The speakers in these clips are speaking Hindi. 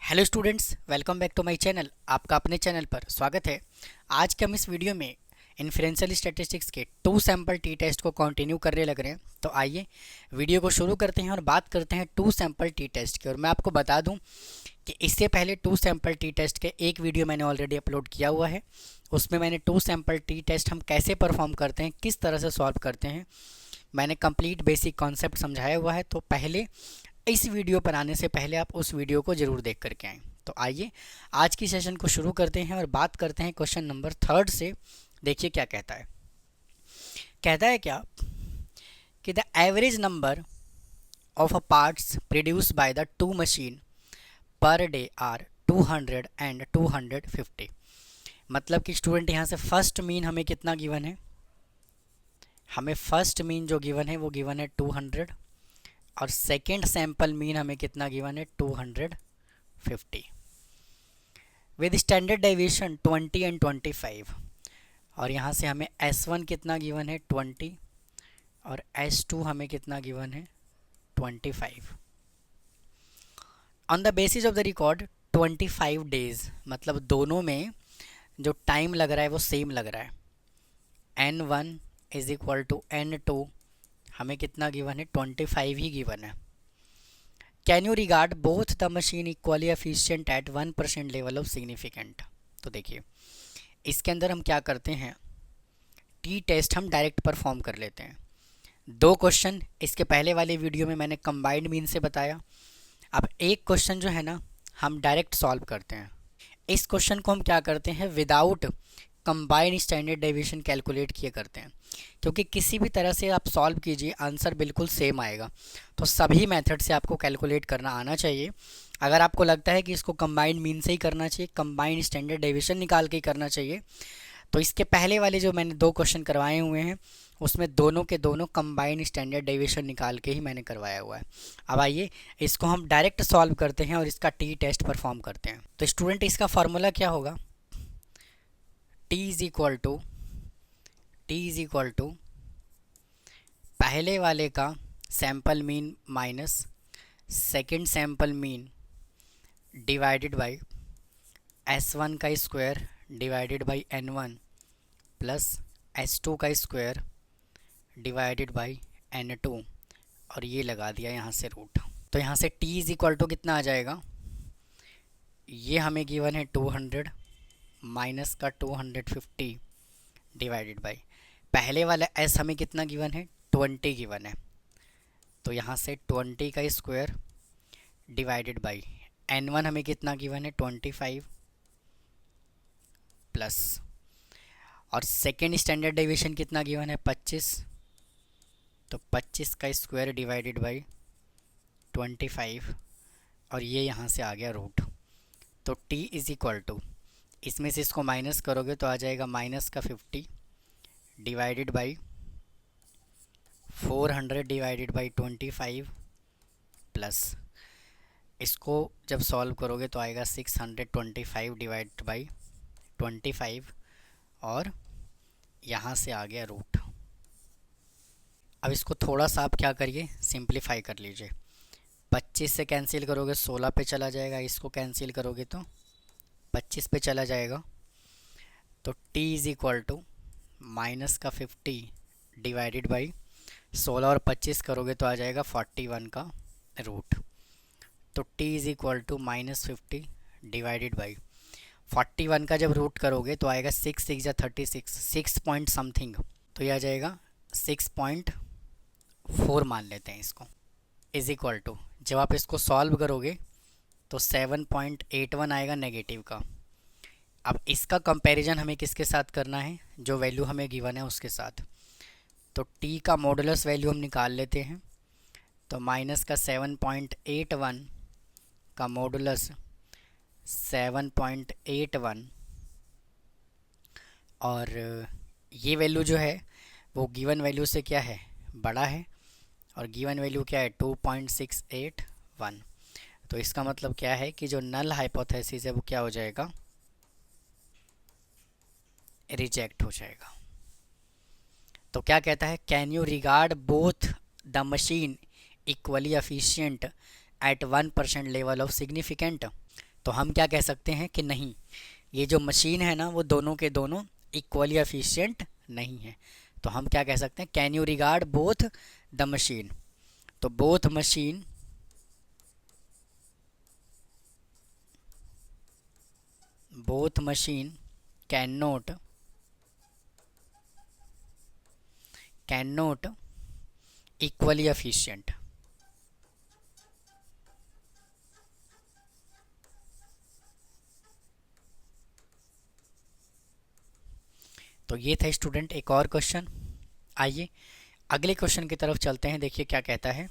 Hello students, welcome back to my channel. आपका अपने चैनल पर स्वागत है। आज के हम इस वीडियो में इन्फ्रेंशियल स्टैटिस्टिक्स के 2 सैम्पल टी टेस्ट को कंटिन्यू करने लग रहे हैं। तो आइए वीडियो को शुरू करते हैं और बात करते हैं 2 सैम्पल टी टेस्ट की। और मैं आपको बता दूं कि इससे पहले 2 सैम्पल टी टेस्ट के एक वीडियो मैंने ऑलरेडी अपलोड किया हुआ है। उसमें मैंने 2 सैम्पल टी टेस्ट हम कैसे परफॉर्म करते हैं, किस तरह से सॉल्व करते हैं, मैंने कंप्लीट बेसिक कॉन्सेप्ट समझाया हुआ है। तो पहले इस वीडियो पर आने से पहले आप उस वीडियो को ज़रूर देख करके आएँ। तो आइए आज की सेशन को शुरू करते हैं और बात करते हैं क्वेश्चन नंबर 3 से। देखिए क्या कहता है। कहता है क्या कि the average number of parts produce by the two machine per day are 200 and 250। मतलब कि स्टूडेंट यहाँ से फर्स्ट मीन हमें कितना गिवन है, हमें फर्स्ट मीन जो गिवन है वो गिवन है 200 और सेकेंड सैंपल मीन हमें कितना गिवन है 250 विद स्टैंडर्ड डेविएशन 20 एंड 25। और यहाँ से हमें S1 कितना गिवन है 20 और S2 हमें कितना गिवन है 25। On the basis of the record 25 days, मतलब दोनों में जो टाइम लग रहा है वो सेम लग रहा है। N1 is equal to N2 हमें कितना गिवन है 25 ही गिवन है। Can you regard both the machine equally efficient at 1% level of significant. तो देखिए इसके अंदर हम क्या करते हैं, टी टेस्ट हम डायरेक्ट परफॉर्म कर लेते हैं। 2 क्वेश्चन इसके पहले वाले वीडियो में मैंने कंबाइंड मीन से बताया। अब एक क्वेश्चन जो है ना हम डायरेक्ट सॉल्व करते हैं। इस क्वेश्चन को हम क्या करते हैं, without combined standard deviation calculate किए करते हैं, क्योंकि किसी भी तरह से आप सॉल्व कीजिए आंसर बिल्कुल सेम आएगा। तो सभी मेथड से आपको कैलकुलेट करना आना चाहिए। अगर आपको लगता है कि इसको कंबाइंड मीन से ही करना चाहिए, कंबाइंड स्टैंडर्ड डेविएशन निकाल के ही करना चाहिए, तो इसके पहले वाले जो मैंने 2 क्वेश्चन करवाए हुए हैं उसमें दोनों के दोनों कंबाइंड स्टैंडर्ड डेविएशन निकाल के ही मैंने करवाया हुआ है। अब आइए इसको हम डायरेक्ट सॉल्व करते हैं और इसका टी टेस्ट परफॉर्म करते हैं। तो स्टूडेंट इसका फार्मूला क्या होगा, T इज इक्वल टू पहले वाले का sample mean minus second sample mean divided by S1 का square divided by N1 plus S2 का स्क्वायर डिवाइडेड बाई N2 और ये लगा दिया यहाँ से रूट। तो यहाँ से T इज इक्वल टू कितना आ जाएगा, ये हमें गिवन है 200 माइनस का 250 डिवाइडेड बाई पहले वाला S हमें कितना गिवन है 20 गिवन है। तो यहाँ से 20 का स्क्वायर डिवाइडेड बाई N1 हमें कितना गिवन है 25 प्लस और सेकेंड स्टैंडर्ड डेविएशन कितना गिवन है 25। तो 25 का स्क्वायर डिवाइडेड बाई 25 और ये यहाँ से आ गया रूट। तो T इज इक्वल टू, इसमें से इसको माइनस करोगे तो आ जाएगा माइनस का 50 divided by 400 divided by 25 plus इसको जब सॉल्व करोगे तो आएगा 625 डिवाइड बाई 25 और यहाँ से आ गया रूट। अब इसको थोड़ा सा आप क्या करिए, सिंप्लीफाई कर लीजिए। 25 से कैंसिल करोगे 16 पे चला जाएगा, इसको कैंसिल करोगे तो 25 पे चला जाएगा। तो T is equal to minus का 50 डिवाइडेड बाई 16 और 25 करोगे तो आ जाएगा 41 का रूट। तो T is equal to minus 50 divided by 41 का जब रूट करोगे तो आएगा 6 6 36 6 पॉइंट समथिंग, तो ये आ जाएगा 6.4 मान लेते हैं इसको, इज इक्वल टू जब आप इसको सॉल्व करोगे तो 7.81 आएगा नेगेटिव का। अब इसका कंपैरिजन हमें किसके साथ करना है, जो वैल्यू हमें गिवन है उसके साथ। तो T का मॉडुलस वैल्यू हम निकाल लेते हैं। तो माइनस का 7.81 का मॉडुलस 7.81 और ये वैल्यू जो है वो गिवन वैल्यू से क्या है, बड़ा है, और गिवन वैल्यू क्या है 2.681। तो इसका मतलब क्या है कि जो नल हाइपोथेसिस है वो क्या हो जाएगा, रिजेक्ट हो जाएगा। तो क्या कहता है, can you regard both the machine equally efficient at 1% level of significant. तो हम क्या कह सकते हैं कि नहीं, ये जो मशीन है ना वो दोनों के दोनों इक्वली एफिशिएंट नहीं है। तो हम क्या कह सकते हैं, can you regard both the machine. तो both machine can not equally efficient. तो ये था स्टूडेंट एक और क्वेश्चन। आइए अगले क्वेश्चन की तरफ चलते हैं, देखिए क्या कहता है।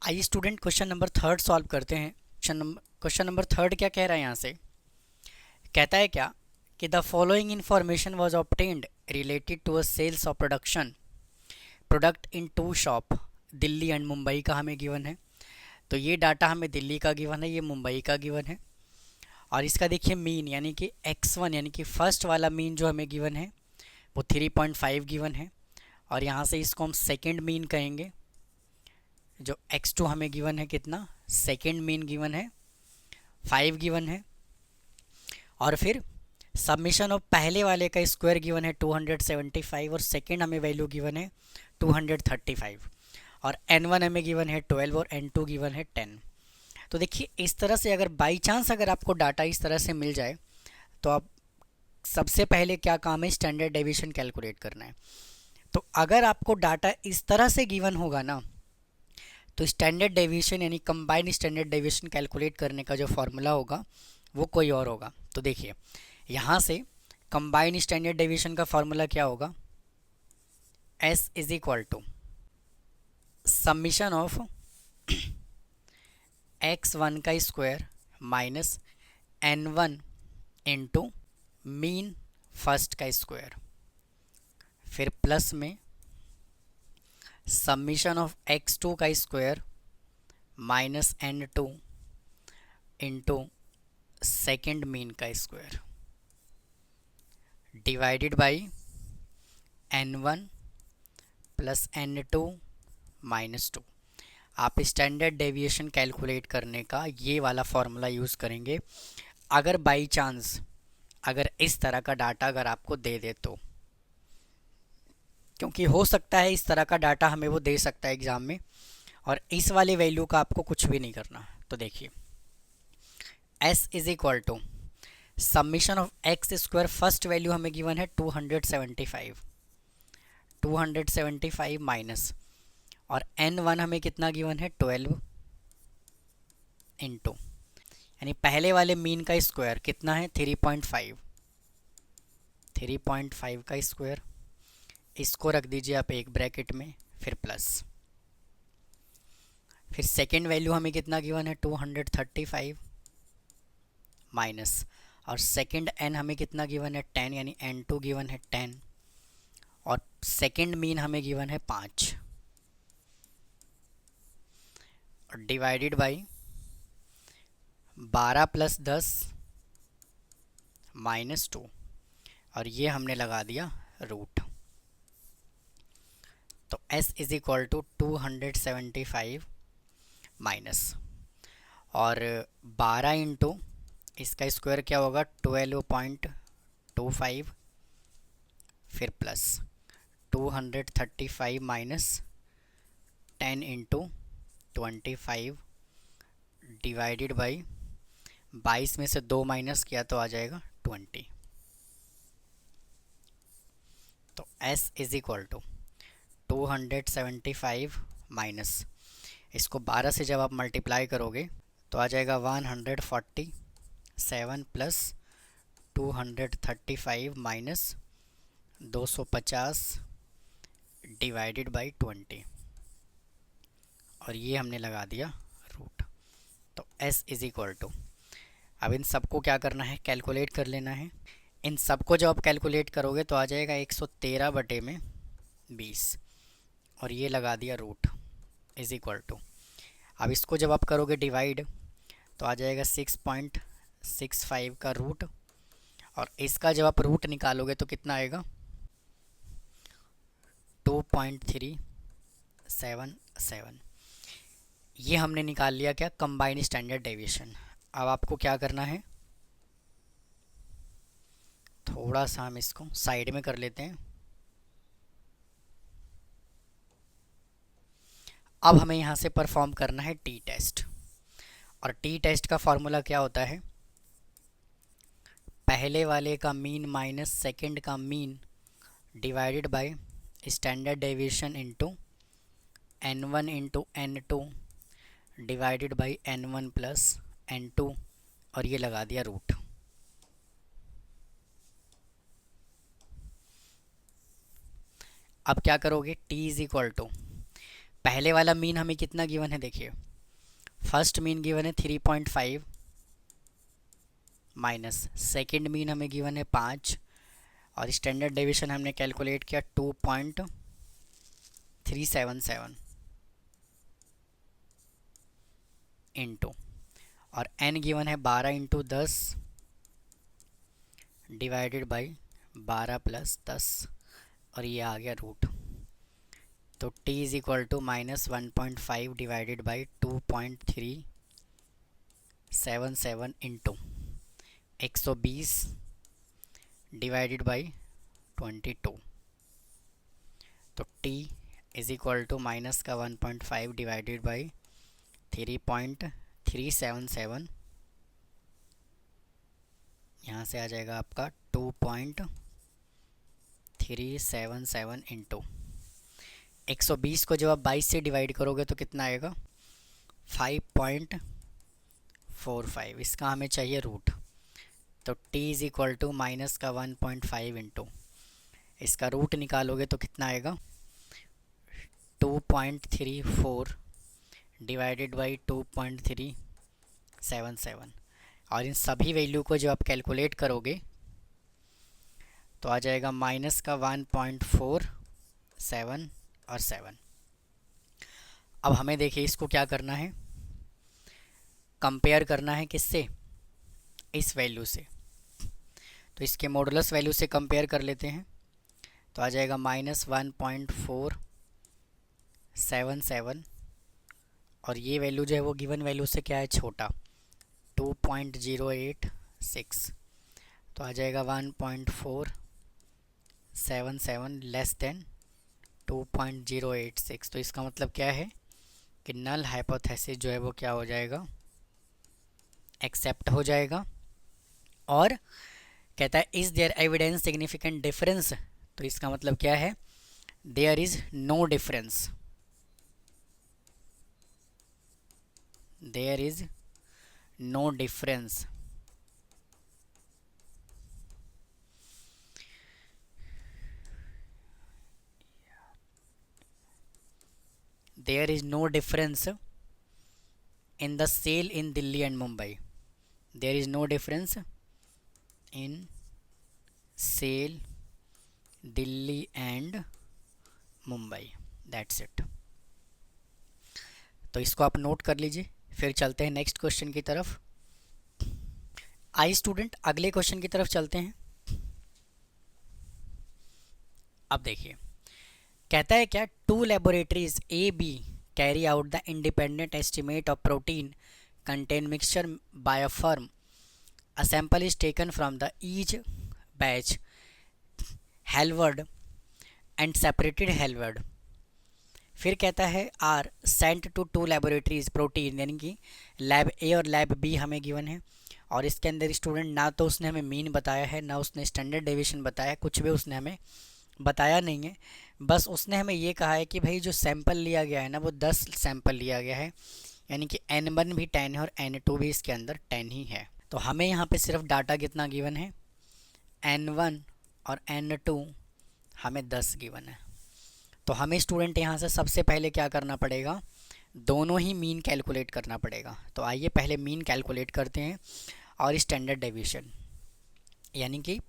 आइए student question number third solve करते हैं। क्वेश्चन नंबर थर्ड क्या कह रहा है यहाँ से, कहता है क्या कि the following information was obtained related to a sales of product in two shop, Delhi and Mumbai का हमें गिवन है। तो ये डाटा हमें दिल्ली का गिवन है, ये मुंबई का गिवन है। और इसका देखिए मीन यानी कि x1 यानी कि फर्स्ट वाला मीन जो हमें गिवन है वो 3.5 गिवन है। और यहाँ से इसको हम सेकेंड मीन कहेंगे। जो x2 हमें गिवन है कितना, सेकेंड मीन गिवन है 5 गिवन है। और फिर सबमिशन ऑफ पहले वाले का स्क्वायर गिवन है 275 और सेकेंड हमें वैल्यू गिवन है 235 और n1 हमें गिवन है 12 और n2 गिवन है 10। तो देखिए इस तरह से अगर बाई चांस अगर आपको डाटा इस तरह से मिल जाए तो आप सबसे पहले क्या काम है, स्टैंडर्ड डेविएशन कैलकुलेट करना है। तो अगर आपको डाटा इस तरह से गिवन होगा ना तो स्टैंडर्ड डेविएशन यानी कंबाइंड स्टैंडर्ड डेविएशन कैलकुलेट करने का जो फॉर्मूला होगा वो कोई और होगा। तो देखिए यहाँ से कंबाइंड स्टैंडर्ड डेविएशन का फॉर्मूला क्या होगा, S is equal to summation of x1 का square minus n1 into mean first का स्क्वायर, फिर प्लस में समीशन ऑफ x2 का square minus n2 into second mean का square divided by n1 plus n2 minus 2। आप स्टैंडर्ड डेविएशन कैलकुलेट करने का ये वाला फॉर्मूला यूज़ करेंगे अगर बाई चांस अगर इस तरह का डाटा अगर आपको दे दे तो, क्योंकि हो सकता है इस तरह का डाटा हमें वो दे सकता है एग्ज़ाम में और इस वाली वैल्यू का आपको कुछ भी नहीं करना। तो देखिए S is equal to summation of X square, first value हमें गिवन है 275 माइनस और n1 हमें कितना गिवन है 12 इंटू यानी पहले वाले मीन का स्क्वायर कितना है 3.5 का स्क्वायर, इसको रख दीजिए आप एक ब्रैकेट में, फिर प्लस, फिर सेकेंड वैल्यू हमें कितना गिवन है 235 माइनस और सेकेंड n हमें कितना गिवन है 10 यानी n2 गिवन है 10 और सेकेंड मीन हमें गिवन है 5 और डिवाइडेड बाई 12 प्लस 10 माइनस 2 और ये हमने लगा दिया रूट। तो S is equal to 275 minus और 12 इंटू इसका स्क्वायर क्या होगा 12.25 फिर plus 235 minus 10 into 25 divided by 22 में से 2 माइनस किया तो आ जाएगा 20। तो S is equal to 275 minus इसको 12 से जब आप मल्टीप्लाई करोगे तो आ जाएगा 147 प्लस 235 माइनस 250 डिवाइडेड बाई 20 और ये हमने लगा दिया रूट। तो S इज इक्वल टू, अब इन सबको क्या करना है कैलकुलेट कर लेना है। इन सबको जब आप कैलकुलेट करोगे तो आ जाएगा 113 बटे में 20 और ये लगा दिया रूट इज इक्वल टू। अब इसको जब आप करोगे डिवाइड तो आ जाएगा 6.65 का रूट और इसका जब आप रूट निकालोगे तो कितना आएगा 2.377। ये हमने निकाल लिया क्या, कंबाइंड स्टैंडर्ड डेविएशन। अब आपको क्या करना है, थोड़ा सा हम इसको साइड में कर लेते हैं। अब हमें यहाँ से परफॉर्म करना है टी टेस्ट, और टी टेस्ट का फॉर्मूला क्या होता है, पहले वाले का मीन माइनस सेकंड का mean divided by standard deviation into n1 into n2 divided by n1 plus n2, और ये लगा दिया रूट। अब क्या करोगे, t इज इक्वल टू, पहले वाला मीन हमें कितना गिवन है, देखिए फर्स्ट मीन गिवन है 3.5 माइनस सेकेंड मीन हमें गिवन है 5, और स्टैंडर्ड डेविएशन हमने कैलकुलेट किया 2.377 इंटू, और n गिवन है 12 इंटू 10 डिवाइडेड बाई 12 प्लस 10, और ये आ गया रूट। तो t is equal to minus 1.5 divided by 2.377 into 120 divided by 22। तो t is equal to minus का 1.5 डिवाइडेड बाई 3.377, यहाँ से आ जाएगा आपका 2.377 इंटू 120 को जब आप 22 से डिवाइड करोगे तो कितना आएगा, 5.45। इसका हमें चाहिए रूट। तो t is equal to minus का 1.5 इंटू इसका रूट निकालोगे तो कितना आएगा, 2.34 डिवाइडेड बाई 2.377, और इन सभी वैल्यू को जब आप कैलकुलेट करोगे तो आ जाएगा माइनस का 1.47 और 7। अब हमें देखिए इसको क्या करना है, कंपेयर करना है किससे, इस वैल्यू से। तो इसके मॉडुलस वैल्यू से कंपेयर कर लेते हैं, तो आ जाएगा माइनस 1.477, और ये वैल्यू जो है वो गिवन वैल्यू से क्या है, छोटा 2.086, तो आ जाएगा 1.477 लेस देन 2.086। तो इसका मतलब क्या है कि नल हाइपोथेसिस जो है वो क्या हो जाएगा, एक्सेप्ट हो जाएगा। और कहता है is there evidence significant difference, तो इसका मतलब क्या है, there is no difference, there is no difference. There is no difference in the sale in Delhi and Mumbai. There is no difference in sale Delhi and Mumbai. That's it. तो इसको आप नोट कर लीजिए। फिर चलते हैं नेक्स्ट क्वेश्चन की तरफ। आई स्टूडेंट, अगले क्वेश्चन की तरफ चलते हैं। अब देखिए कहता है क्या, two laboratories A B carry out the independent estimate of protein content mixture by a firm, a sample is taken from the each batch halved and separated halved. फिर कहता है are sent to two laboratories protein, यानी कि लैब ए और लैब बी हमें गिवन है, और इसके अंदर स्टूडेंट ना तो उसने हमें मीन बताया है, ना उसने स्टैंडर्ड डेविएशन बताया है, कुछ भी उसने हमें बताया नहीं है। बस उसने हमें ये कहा है कि भाई जो सैंपल लिया गया है ना वो 10 सैंपल लिया गया है, यानी कि n1 भी 10 है और n2 भी इसके अंदर 10 ही है। तो हमें यहाँ पे सिर्फ डाटा कितना गिवन है, n1 और n2 हमें 10 गिवन है। तो हमें स्टूडेंट यहाँ से सबसे पहले क्या करना पड़ेगा, दोनों ही मीन कैलकुलेट करना पड़ेगा। तो आइए पहले मीन कैलकुलेट करते हैं और स्टैंडर्ड डेविएशन, यानी कि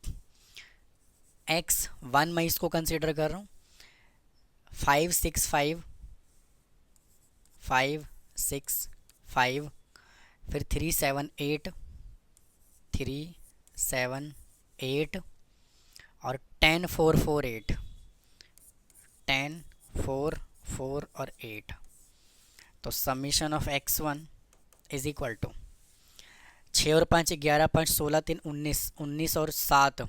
x1 मैं इसको कंसीडर कर रहा हूँ 565 565, फिर 378 378 और 10448 10 4 4 और 8। तो summation of x1 is equal to 6 और 5 11, 5 16, 3 19, 19 और 7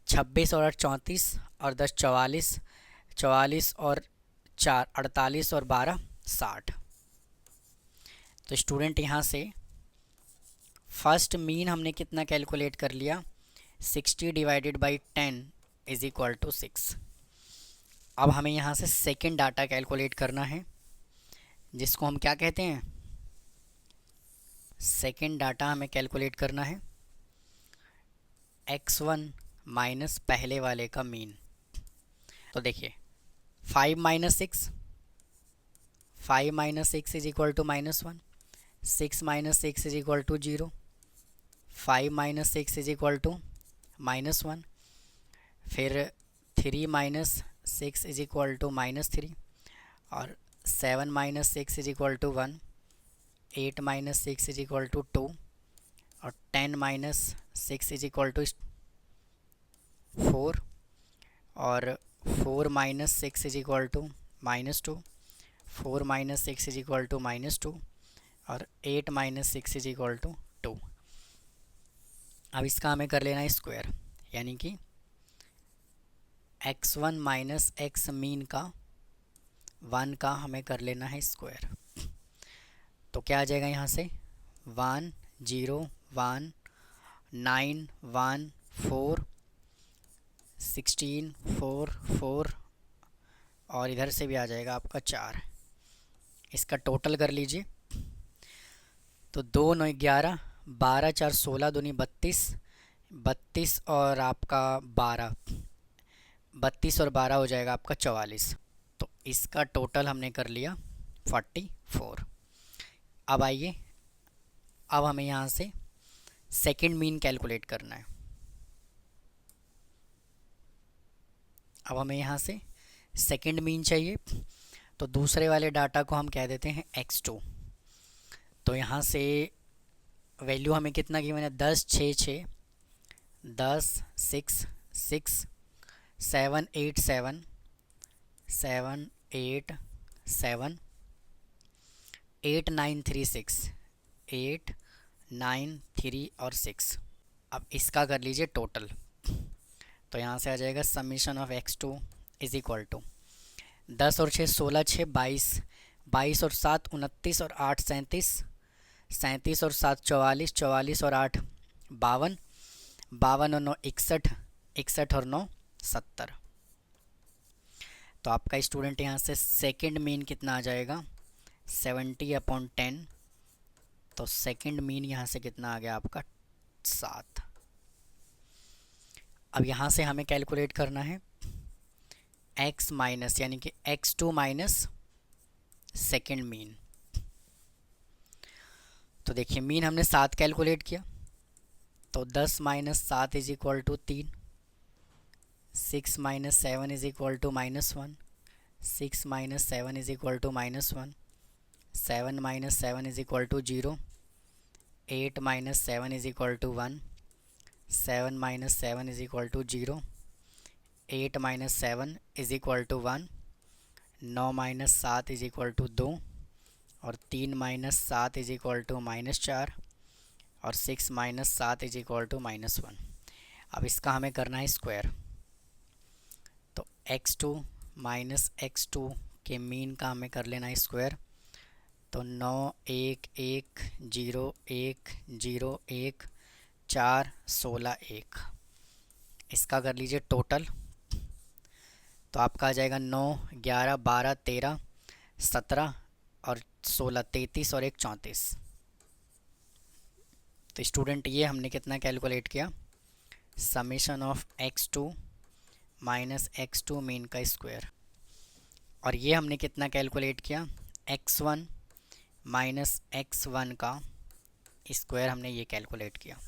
26 और 8 34 और 10 44, 44 और 4 48 और 12 60। तो स्टूडेंट यहाँ से फर्स्ट मीन हमने कितना कैलकुलेट कर लिया, 60 divided by 10 is equal to 6। अब हमें यहाँ से सेकेंड डाटा कैलकुलेट करना है, जिसको हम क्या कहते हैं, सेकेंड डाटा हमें कैलकुलेट करना है x1 माइनस पहले वाले का मीन। तो देखिए 5 minus 6, 5 minus 6 is equal to -1, 6 minus 6 is equal to 0, 5 minus 6 is equal to -1, फिर 3 माइनस 6 इज इक्वल टू -3, और 7 minus 6 is equal to 1, 8 minus 6 is equal to 2, और 10 माइनस 6 इज इक्वल टू 4, और 4 minus 6 is equal to -2, 4 minus 6 is equal to -2, और 8 माइनस 6 इज इक्वल टू 2। अब इसका हमें कर लेना है स्क्वायर, यानी कि x1 माइनस x मीन का 1 का हमें कर लेना है स्क्वायर। तो क्या आ जाएगा यहाँ से 1 0 1 9 1 4 16 4 4, और इधर से भी आ जाएगा आपका 4। इसका टोटल कर लीजिए, तो 2 9 11, 12 4 16, 2 32, 32 और आपका 12, 32 और 12 हो जाएगा आपका 44। तो इसका टोटल हमने कर लिया 44। अब आइए, अब हमें यहाँ से सेकंड मीन कैलकुलेट करना है। अब हमें यहाँ से सेकंड मीन चाहिए, तो दूसरे वाले डाटा को हम कह देते हैं x2। तो यहाँ से वैल्यू हमें कितना गिवन है, 10 6 6, 10 6 6, 7 8 7, 7 8 7, 8 9 3 6, 8 9 3 और 6। अब इसका कर लीजिए टोटल, तो यहाँ से आ जाएगा summation of x2 is equal to 10 और 6 16, 6 22, 22 और 7 29, और 8 37, 37 और 7 44, 44 और 8 52, 52 और 9 61, 61 और 9 70। तो आपका स्टूडेंट यहाँ से सेकंड मीन कितना आ जाएगा, 70/10। तो सेकंड मीन यहाँ से कितना आ गया आपका 7। अब यहाँ से हमें कैलकुलेट करना है x माइनस, यानी कि x2 माइनस सेकेंड मीन। तो देखिए मीन हमने 7 कैलकुलेट किया, तो 10 minus 7 is equal to 3, 6 minus 7 is equal to -1, 6 minus 7 is equal to -1, 7 minus 7 is equal to 0, 8 minus 7 is equal to 1, 7 minus 7 is equal to 0, 8 minus 7 is equal to 1, 9 minus 7 is equal to 2, और 3 माइनस 7 इज इक्वल टू -4, और 6 माइनस 7 इज इक्वल टू -1। अब इसका हमें करना है स्क्वायर, तो x2 माइनस x2 के मीन का हमें कर लेना है स्क्वायर। तो 9 1 1 0 1 0 1 4 16 1, इसका कर लीजिए टोटल। तो आपका आ जाएगा 9 11 12 13 17 और 16 33 और 1 34। तो स्टूडेंट ये हमने कितना कैलकुलेट किया, summation of x2 minus x2 mean का स्क्वायर। और ये हमने कितना कैलकुलेट किया, x1 माइनस x1 का स्क्वायर हमने ये कैलकुलेट किया।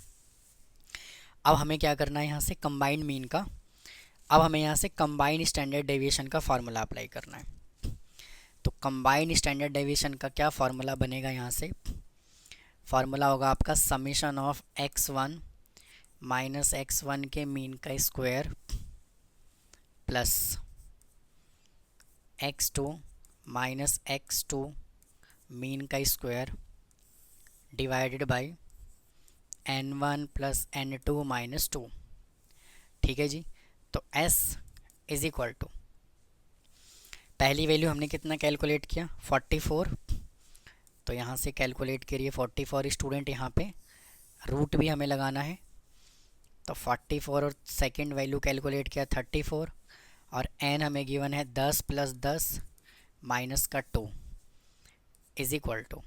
अब हमें क्या करना है यहाँ से कंबाइंड मीन का, अब हमें यहाँ से कंबाइंड स्टैंडर्ड डेविएशन का फार्मूला अप्लाई करना है। तो कंबाइंड स्टैंडर्ड डेविएशन का क्या फार्मूला बनेगा, यहाँ से फार्मूला होगा आपका summation of x1 minus x1 के मीन का square plus x2 minus x2 mean का square divided by n1 plus n2 minus 2। ठीक है जी। तो s इज इक्वल टू, पहली वैल्यू हमने कितना कैलकुलेट किया 44, तो यहाँ से कैलकुलेट करिए 44 स्टूडेंट, यहाँ पे रूट भी हमें लगाना है। तो 44 और सेकंड वैल्यू कैलकुलेट किया 34, और n हमें गिवन है 10 प्लस 10 माइनस का 2 इज इक्वल टू,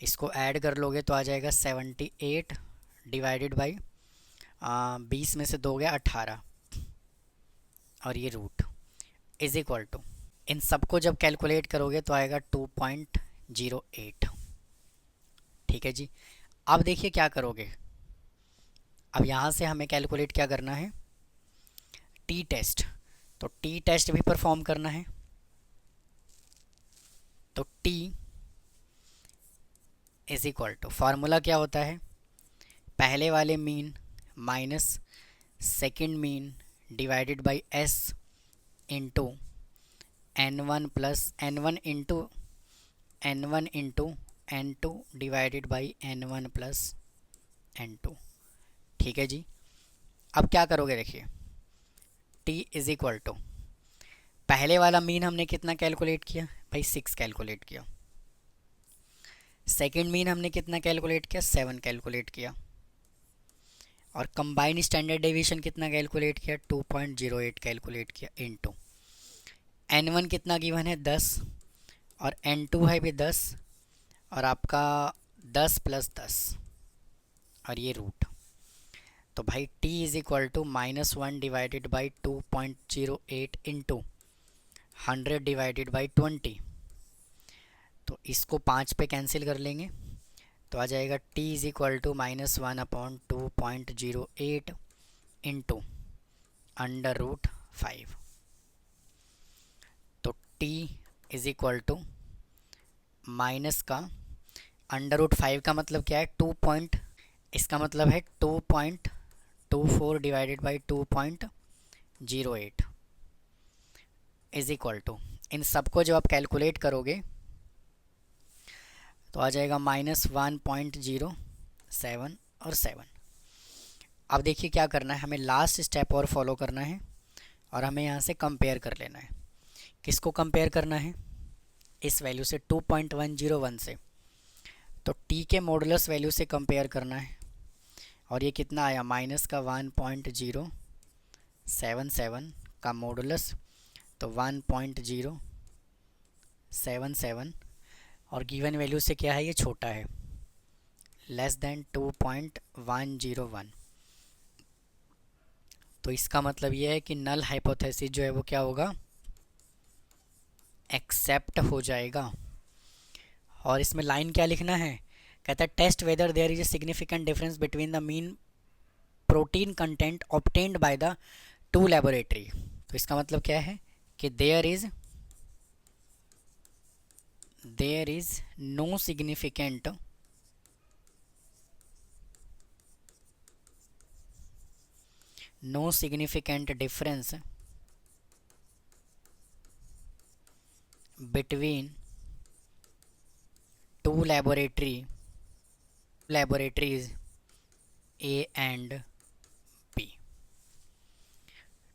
इसको ऐड कर लोगे तो आ जाएगा 78 डिवाइडेड बाई 20 में से 2 गया 18, और ये रूट इज इक्वल टू, इन सबको जब कैलकुलेट करोगे तो आएगा 2.08। ठीक है जी। अब देखिए क्या करोगे, अब यहाँ से हमें कैलकुलेट क्या करना है, टी टेस्ट। तो टी टेस्ट भी परफॉर्म करना है। तो T is equal to, formula क्या होता है, पहले वाले mean minus second mean divided by S into n1 plus n1 into n2 divided by n1 plus n2। ठीक है जी। अब क्या करोगे, देखिए t इज इक्वल टू, पहले वाला मीन हमने कितना कैलकुलेट किया भाई 6 कैलकुलेट किया, सेकेंड मीन हमने कितना कैलकुलेट किया 7 कैलकुलेट किया, और कंबाइंड स्टैंडर्ड डेविएशन कितना कैलकुलेट किया 2.08 कैलकुलेट किया, इनटू n1 कितना गिवन है 10, और n2 है भी 10, और आपका 10 प्लस 10, और ये रूट। तो भाई t is equal to -1 divided by 2.08 into 100 divided by 20। तो इसको 5 पे कैंसिल कर लेंगे तो आ जाएगा t is equal to -1 upon 2.08 into √5। तो t is equal to minus का √5 का मतलब क्या है 2. इसका मतलब है 2.24 divided by 2.08 is equal to, इन सबको जब आप कैलकुलेट करोगे तो आ जाएगा -1.07 और 7। अब देखिए क्या करना है, हमें लास्ट स्टेप और फॉलो करना है, और हमें यहाँ से कंपेयर कर लेना है। किसको कंपेयर करना है, इस वैल्यू से 2.101 से, तो t के मॉडुलस वैल्यू से कंपेयर करना है, और ये कितना आया माइनस का 1.077 का मॉडुलस, तो 1.077, और गिवन वैल्यू से क्या है ये छोटा है, लेस देन 2.101। तो इसका मतलब ये है कि नल हाइपोथेसिस जो है वो क्या होगा, एक्सेप्ट हो जाएगा। और इसमें लाइन क्या लिखना है, कहता है test whether there is a significant difference between the mean protein content obtained by the two laboratory. तो इसका मतलब क्या है कि there is no significant difference between two laboratories A and B।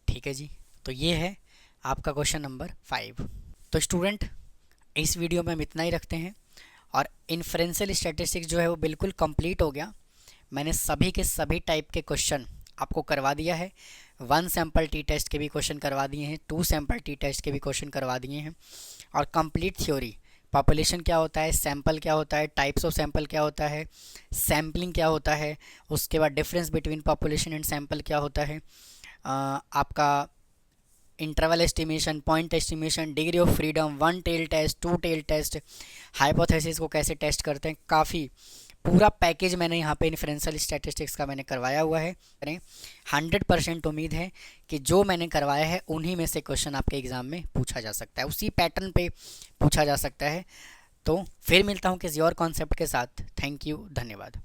ठीक है जी। तो ये है आपका क्वेश्चन नंबर 5। तो स्टूडेंट इस वीडियो में हम इतना ही रखते हैं, और इन्फ्रेंशियल स्टैटिस्टिक्स जो है वो बिल्कुल कंप्लीट हो गया। मैंने सभी के सभी टाइप के क्वेश्चन आपको करवा दिया है। 1 सैम्पल टी टेस्ट के भी क्वेश्चन करवा दिए हैं, 2 सैम्पल टी टेस्ट के भी क्वेश्चन करवा दिए हैं, और कंप्लीट थ्योरी, पॉपुलेशन क्या होता है, सैंपल क्या होता है, टाइप्स ऑफ सैंपल क्या होता है, सैम्पलिंग क्या होता है, उसके बाद difference between population and sample क्या होता है, आपका interval estimation, point estimation, degree of freedom, 1 tail test, 2 tail test, hypothesis को कैसे टेस्ट करते हैं, काफ़ी पूरा पैकेज मैंने यहाँ पे इन्फ्रेंशियल स्टैटिस्टिक्स का मैंने करवाया हुआ है। 100% उम्मीद है कि जो मैंने करवाया है उन्हीं में से क्वेश्चन आपके एग्ज़ाम में पूछा जा सकता है, उसी पैटर्न पे पूछा जा सकता है। तो फिर मिलता हूँ किसी और कॉन्सेप्ट के साथ। थैंक यू, धन्यवाद।